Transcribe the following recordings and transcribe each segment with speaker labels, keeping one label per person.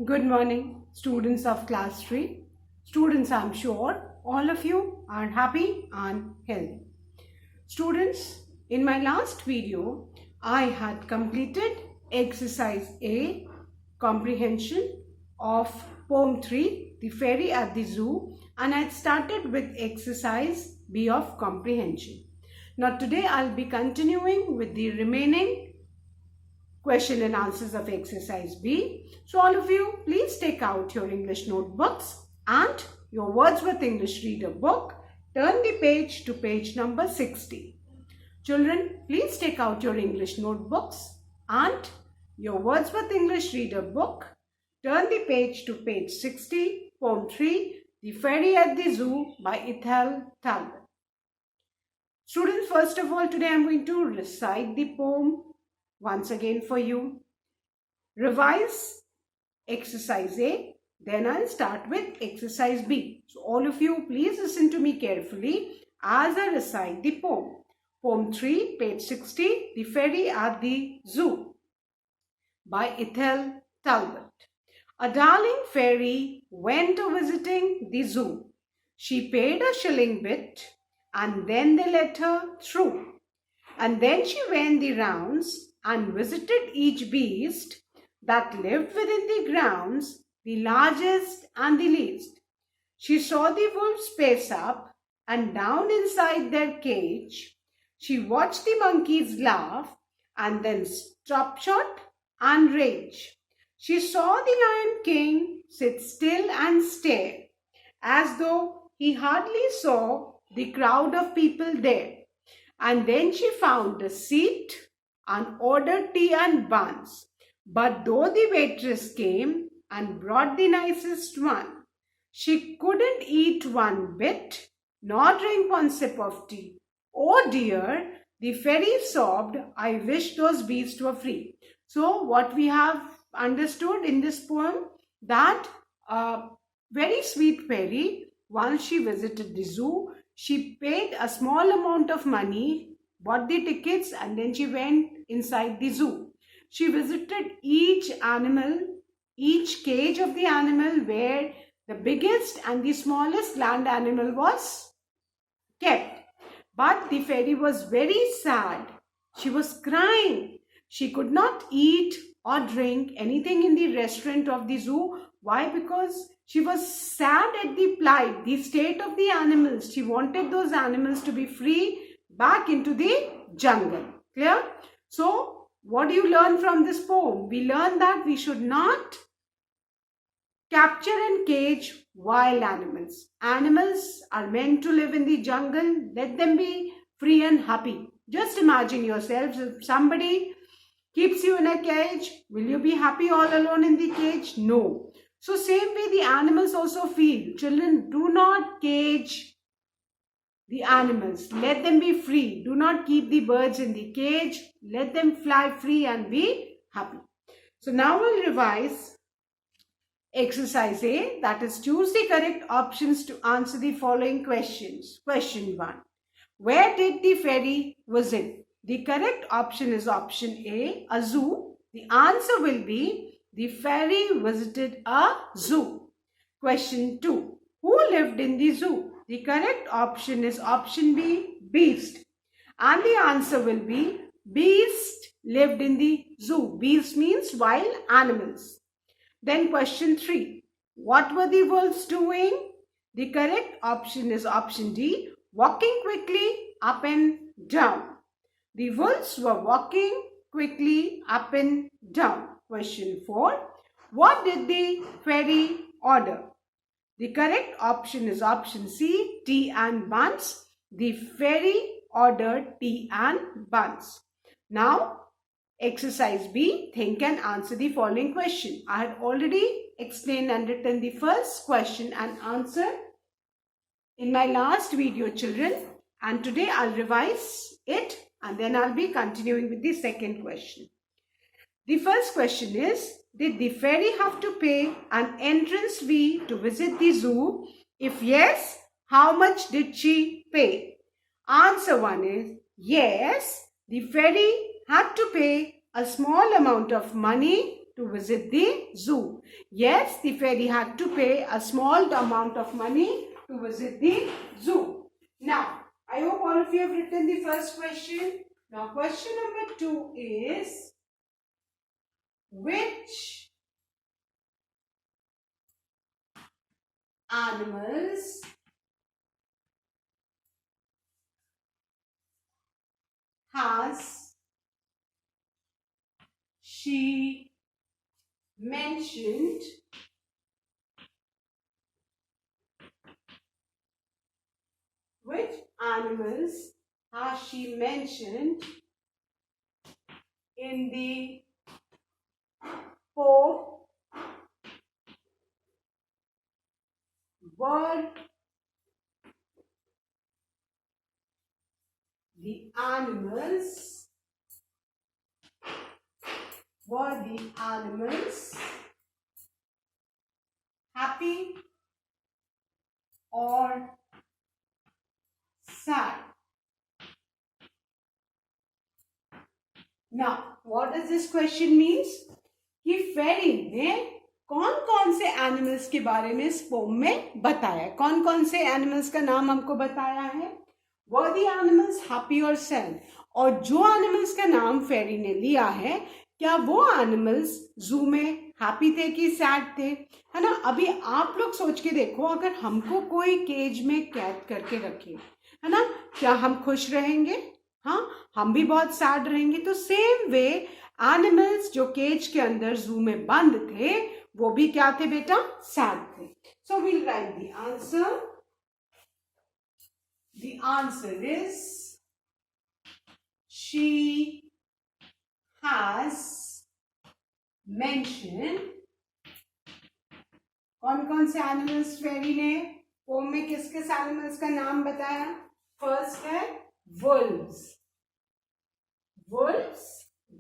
Speaker 1: Good morning, students of class 3. Students, I'm sure all of you are happy and healthy. Students, in my last video, I had completed exercise A, comprehension of poem 3, The Fairy at the Zoo, and I had started with exercise B of comprehension. Now today I'll be continuing with the remaining question and answers of exercise B. So all of you, please take out your English notebooks and your Wordsworth English Reader book. Turn the page to page number 60. Children, please take out your English notebooks and your Wordsworth English Reader book. Turn the page to page 60, poem 3, The Fairy at the Zoo by Ethel Talbot. Students, first of all, today I'm going to recite the poem once again for you. Revise exercise A, then I'll start with exercise B. So all of you, please listen to me carefully as I recite the poem. Poem 3, page 60, The Fairy at the Zoo by Ethel Talbot. A darling fairy went a-visiting the zoo. She paid a shilling bit and then they let her through. And then she went the rounds and visited each beast that lived within the grounds, the largest and the least. She saw the wolves pace up and down inside their cage. She watched the monkeys laugh and then stop short and rage. She saw the Lion King sit still and stare, as though he hardly saw the crowd of people there. And then she found a seat and ordered tea and buns. But though the waitress came and brought the nicest one, she couldn't eat one bit, nor drink one sip of tea. Oh dear, the fairy sobbed, I wish those beasts were free. So what we have understood in this poem, that a very sweet fairy, once she visited the zoo, she paid a small amount of money, bought the tickets, and then she went inside the zoo. She visited each animal, each cage of the animal where the biggest and the smallest land animal was kept. But the fairy was very sad. She was crying. She could not eat or drink anything in the restaurant of the zoo. Why? Because she was sad at the plight, the state of the animals. She wanted those animals to be free back into the jungle. Clear? So, what do you learn from this poem? We learn that we should not capture and cage wild animals. Animals are meant to live in the jungle. Let them be free and happy. Just imagine yourselves, if somebody keeps you in a cage, will you be happy all alone in the cage? No. So same way the animals also feel. Children, do not cage the animals. Let them be free. Do not keep the birds in the cage. Let them fly free and be happy. So now we'll revise exercise A, that is choose the correct options to answer the following questions. Question 1. Where did the fairy visit? The correct option is option A, a zoo. The answer will be the fairy visited a zoo. Question 2. Who lived in the zoo? The correct option is option B, beast. And the answer will be beast lived in the zoo. Beast means wild animals. Then question 3. What were the wolves doing? The correct option is option D, walking quickly up and down. The wolves were walking quickly up and down. Question 4. What did the fairy order? The correct option is option C, tea and buns. The fairy ordered tea and buns. Now, exercise B, think and answer the following question. I had already explained and written the first question and answer in my last video, children. And today I'll revise it and then I'll be continuing with the second question. The first question is, did the fairy have to pay an entrance fee to visit the zoo? If yes, how much did she pay? Answer 1 is yes, the fairy had to pay a small amount of money to visit the zoo. Yes, the fairy had to pay a small amount of money to visit the zoo. Now, I hope all of you have written the first question. Now, question number 2 is, which animals has she mentioned which animals has she mentioned in the poem were the animals happy or sad? Now, what does this question means? कि फेरी ने कौन कौन से animals के बारे में इस pome में बताया, कौन कौन से एनिमल्स का नाम हमको बताया है? वर द एनिमल्स हैप्पी और सैड? और जो एनिमल्स का नाम फेरी ने लिया है, क्या वो एनिमल्स जू में हैप्पी थे कि सैड थे? है ना? अभी आप लोग सोच के देखो, अगर हमको कोई केज में कैद करके रखे, है ना, क्या हम खुश रहेंगे? हाँ, हम भी बहुत सैड रहेंगे. तो सेम वे एनिमल्स जो केज के अंदर जू में बंद थे, वो भी क्या थे बेटा? सैड थे. So we'll write the answer. The answer is she has mention. कौन कौन से एनिमल्स फेरी ने पोम में किस किस एनिमल्स का नाम बताया? फर्स्ट है wolves,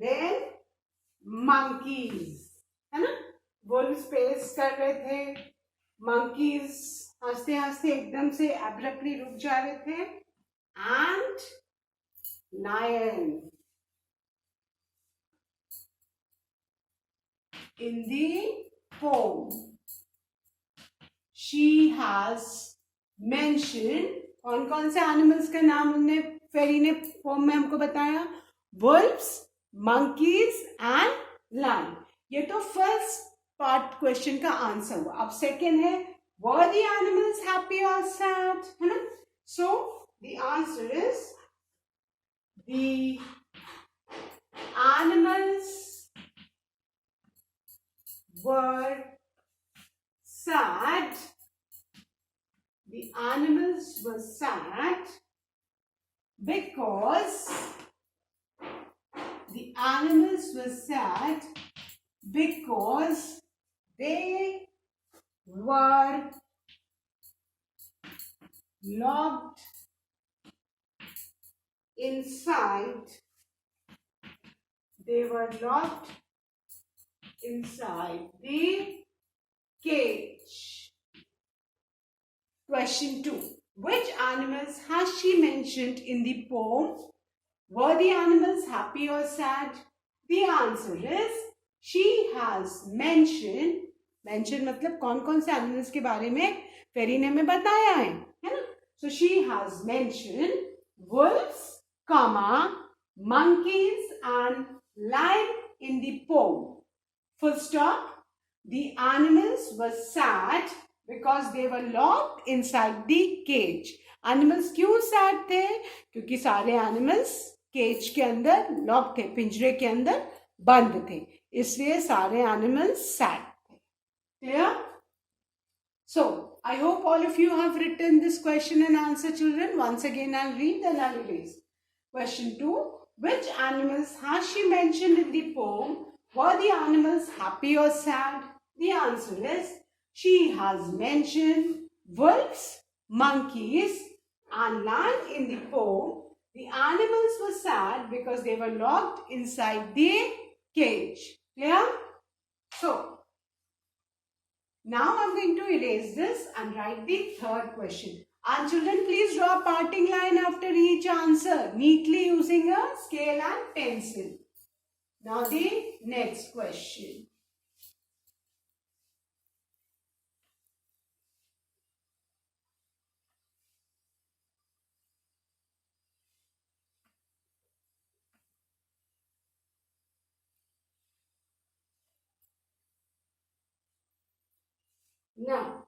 Speaker 1: then monkeys, है ना? wolves पेस कर रहे थे, monkeys हंसते हंसते एकदम से abruptly रुक जा रहे थे, and lion. In the poem, she has mentioned. कौन कौन से एनिमल्स का नाम उन्होंने फेरी ने पोम में हमको बताया? wolves, monkeys and lion. ये तो फर्स्ट पार्ट क्वेश्चन का आंसर हुआ. अब सेकेंड है, were the animals happy or sad? है ना? So the answer is the animals were sad. The animals were sad because they were locked inside. They were locked inside the cage. Question 2. Which animals has she mentioned in the poem? Were the animals happy or sad? The answer is she has mentioned. Mention मतलब कौन कौन से animals के बारे में फेरी ने हमें बताया है ना? So she has mentioned wolves, monkeys and lion in the poem. Full stop. The animals were sad because they were locked inside the cage. Animals क्यों सैड थे? क्योंकि सारे एनिमल्स केज के अंदर लॉक थे, पिंजरे के अंदर बंद थे, इसलिए सारे एनिमल्स सैड थे. Clear? So I hope all of you have written this question and answer, children. Once again I'll read and I'll erase. Question 2. Which animals has she mentioned in the poem? Were the animals happy or sad? The answer is she has mentioned wolves, monkeys and lion in the poem. The animals were sad because they were locked inside the cage. Clear? So, now I'm going to erase this and write the third question. And children, please draw a parting line after each answer, neatly using a scale and pencil. Now the next question. Now,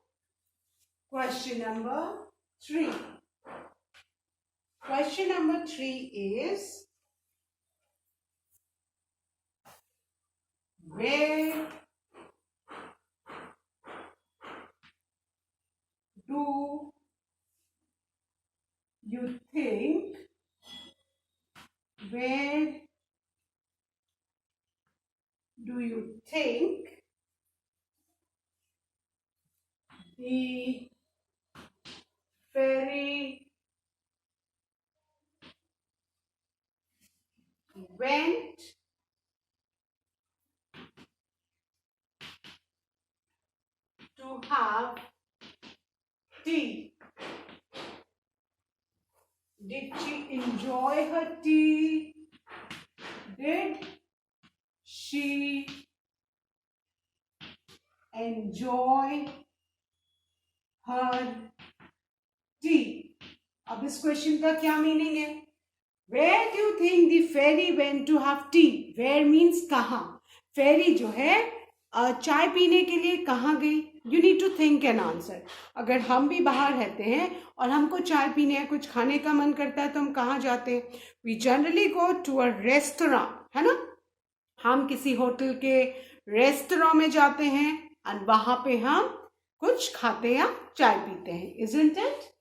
Speaker 1: question number 3. Question number 3 is, where do you think, where do you think the fairy went to have tea? Did she enjoy her tea? Did she enjoy her tea? अब इस question का क्या meaning है? Where do you think the fairy went to have tea? Where means कहाँ. Fairy जो है चाय पीने के लिए कहाँ गई? You need to think an answer. अगर हम भी बाहर रहते हैं और हमको चाय पीने या कुछ खाने का मन करता है तो हम कहाँ जाते हैं? We generally go to a restaurant, है ना? हम किसी होटल के रेस्टोरेंट में जाते हैं और वहाँ पे हम कुछ खाते या चाय पीते हैं, isn't it?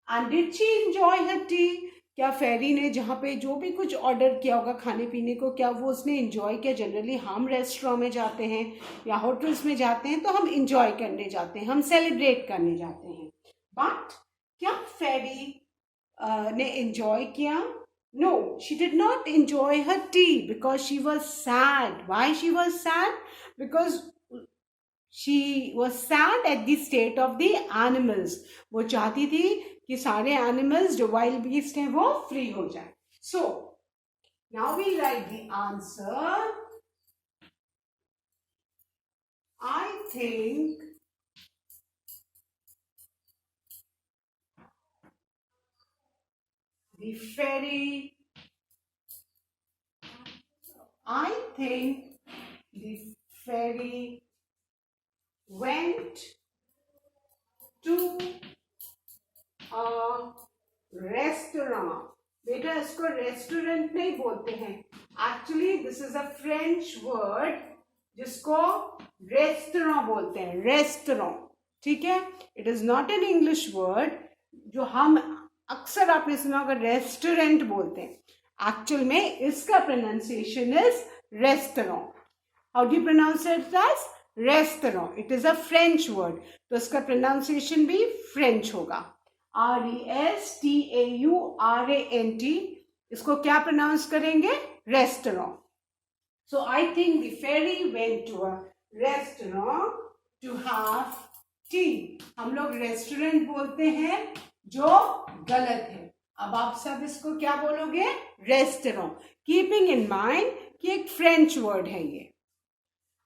Speaker 1: And did she enjoy her tea? क्या फेरी ने जहाँ पे जो भी कुछ ऑर्डर किया होगा खाने पीने को, क्या वो उसने एंजॉय किया? जनरली हम रेस्टोरेंट में जाते हैं या होटल्स में जाते हैं तो हम एंजॉय करने जाते हैं, हम सेलिब्रेट करने जाते हैं. बट क्या फेरी ने एंजॉय किया? No, she did not enjoy her tea because she was sad. Why she was sad? Because she was sad at the state of the animals. वो चाहती थी कि सारे animals जो wild beast हैं वो free हो जाए. So now we write the answer. I think the fairy. I think the fairy went to a restaurant. बेटा इसको रेस्टोरेंट नहीं बोलते हैं. Actually this is a French word जिसको रेस्टोरेंट बोलते हैं. रेस्टोरेंट, ठीक है. It is not an English word जो हम अक्सर आपने सुना होगा रेस्टोरेंट बोलते हैं. एक्चुअल में इसका pronunciation is restaurant. How do you pronounce it? As restaurant. It is a French word तो इसका प्रोनाउंसिएशन भी फ्रेंच होगा. RESTAURANT. इसको क्या प्रोनाउंस करेंगे? Restaurant. So I think the fairy went to a restaurant to have tea. हम लोग restaurant बोलते हैं जो गलत है. अब आप सब इसको क्या बोलोगे? रेस्टोरेंट. कीपिंग इन माइंड कि एक फ्रेंच वर्ड है ये.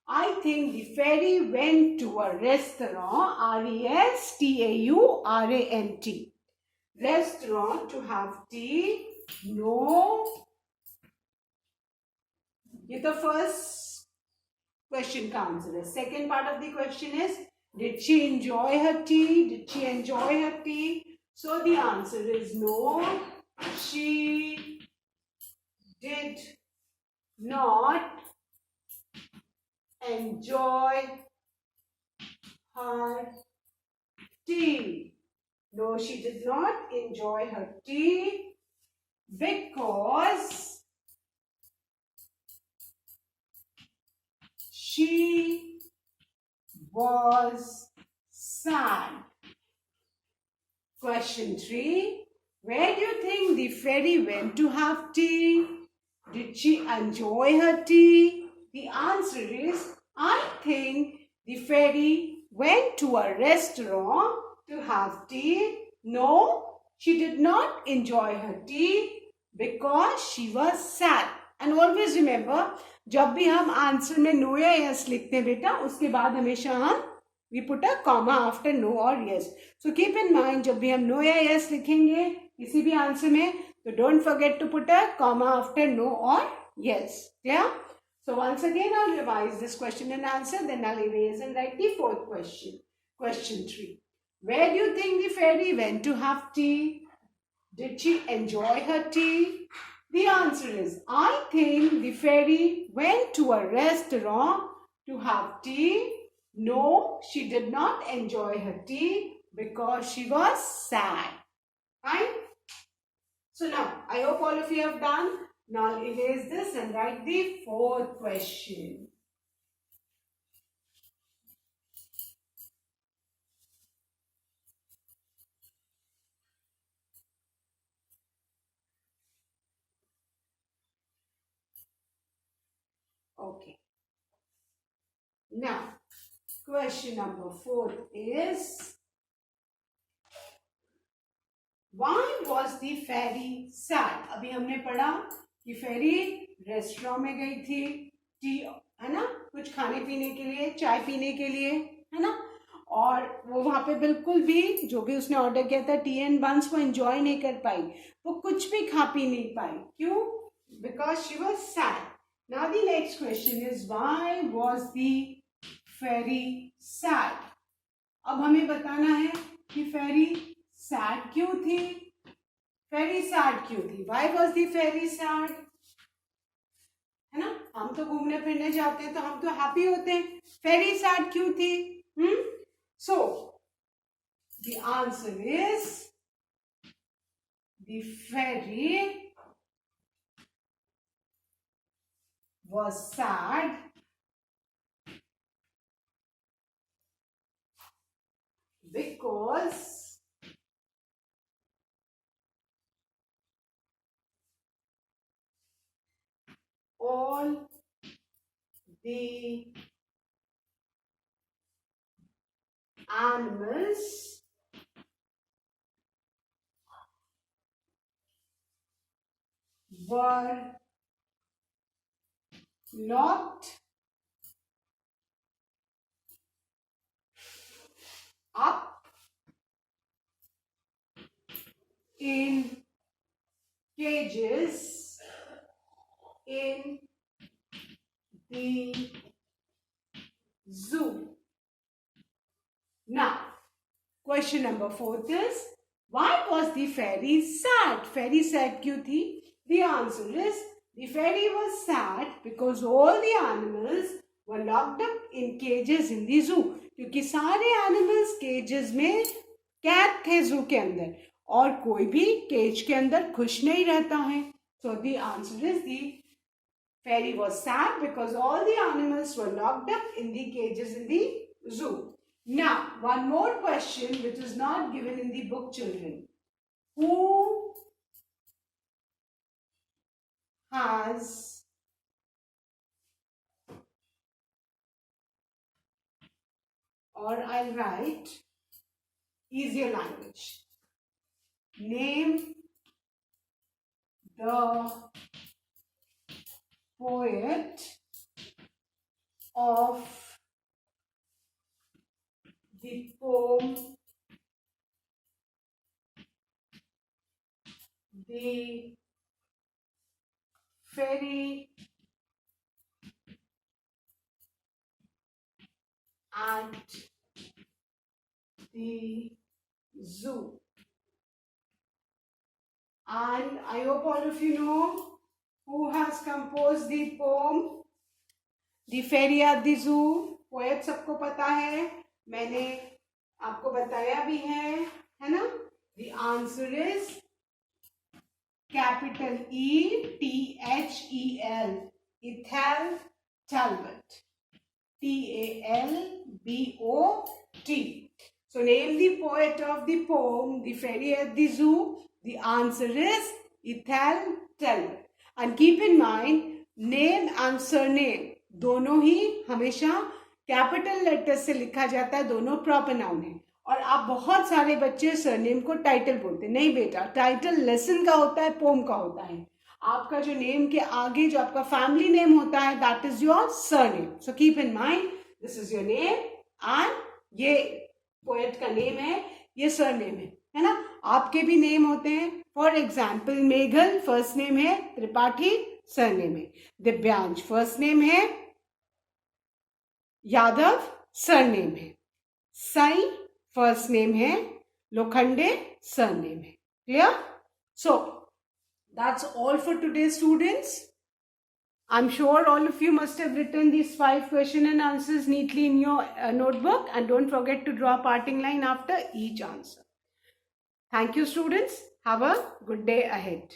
Speaker 1: I think the fairy went to a restaurant, RESTAURANT. Restaurant to have tea. No. ये तो first question का answer है. Second part of the question is, did she enjoy her tea? Did she enjoy her tea? So the answer is no. She did not enjoy her tea. No, she did not enjoy her tea because she was sad. Question 3. Where do you think the fairy went to have tea? Did she enjoy her tea? The answer is, I think the fairy went to a restaurant to have tea. No, she did not enjoy her tea because she was sad. And always remember, जब भी हम answer में no या yes लिखते हैं बेटा, उसके बाद हमेशा हम we put a comma after no or yes. So keep in mind, जब भी हम no या yes लिखेंगे किसी भी आंसर में, तो don't forget to put a comma after no or yes. Yeah? So once again, I'll revise this question and answer, then I'll erase and write the fourth question. Question 3. Where do you think the fairy went to have tea? Did she enjoy her tea? The answer is, I think the fairy went to a restaurant to have tea. No, she did not enjoy her tea because she was sad. Right? So now, I hope all of you have done. Now erase this and write the fourth question. Okay. Now, question number 4 is, why was the fairy sad? अभी हमने पढ़ा कि फेरी restaurant में गई थी, T है ना, कुछ खाने पीने के लिए, चाय पीने के लिए, है ना, और वो वहां पे बिल्कुल भी जो भी उसने ऑर्डर किया था टी एंड बंस वो एंजॉय नहीं कर पाई, वो कुछ भी खा पी नहीं पाई. क्यों? Because she was sad. Now the next question is, why was the fairy sad? अब हमें बताना है कि फेरी सैड क्यों थी. फेरी सैड क्यों थी? Why was the fairy sad? है ना, हम तो घूमने फिरने जाते हैं तो हम तो हैप्पी होते हैं. फेरी सैड क्यों थी? So the answer is, the fairy was sad because all the animals were locked up in cages in the zoo. Now, question number 4 is, why was the fairy sad? Fairy sad क्यों थी? The answer is, the fairy was sad because all the animals were locked up in cages in the zoo. क्योंकि सारे animals cages में कैद थे zoo के अंदर, और कोई भी केज के अंदर खुश नहीं रहता है. So the answer is, the fairy was sad because all the animals were locked up in the cages in the zoo. Now, one more question which is not given in the book, children. Who has or I'll write easier language. Name the poet of the poem The Fairy at the Zoo. And I hope all of you know who has composed the poem The Fairy at the Zoo. Poet सबको पता है, मैंने आपको बताया भी है ना. The answer is capital E-T-H-E-L, Ethel Talbot. T-A-L-B-O-T. So name the poet of the poem The Fairy at the Zoo. The answer is Ethel Talbot. And keep in mind, name and surname दोनों ही हमेशा capital letter से लिखा जाता है, दोनों proper noun है. और आप बहुत सारे बच्चे सरनेम को टाइटल बोलते हैं. नहीं बेटा, टाइटल लेसन का होता है, पोम का होता है. आपका जो नेम के आगे जो आपका फैमिली नेम होता है, that is your surname. So keep in mind, this is your name and ये पोएट का नेम है, ये सरनेम है ना. आपके भी नेम होते हैं. For example, Meghal first name है, त्रिपाठी सरनेम है, दिव्यांश फर्स्ट नेम है, यादव सरनेम है, साई फर्स्ट नेम है, लोखंडे सरनेम है. Clear? So that's all for today, students. I'm sure all of you must have written these 5 question and answers neatly in your notebook, and don't forget to draw a parting line after each answer. Thank you, students. Have a good day ahead.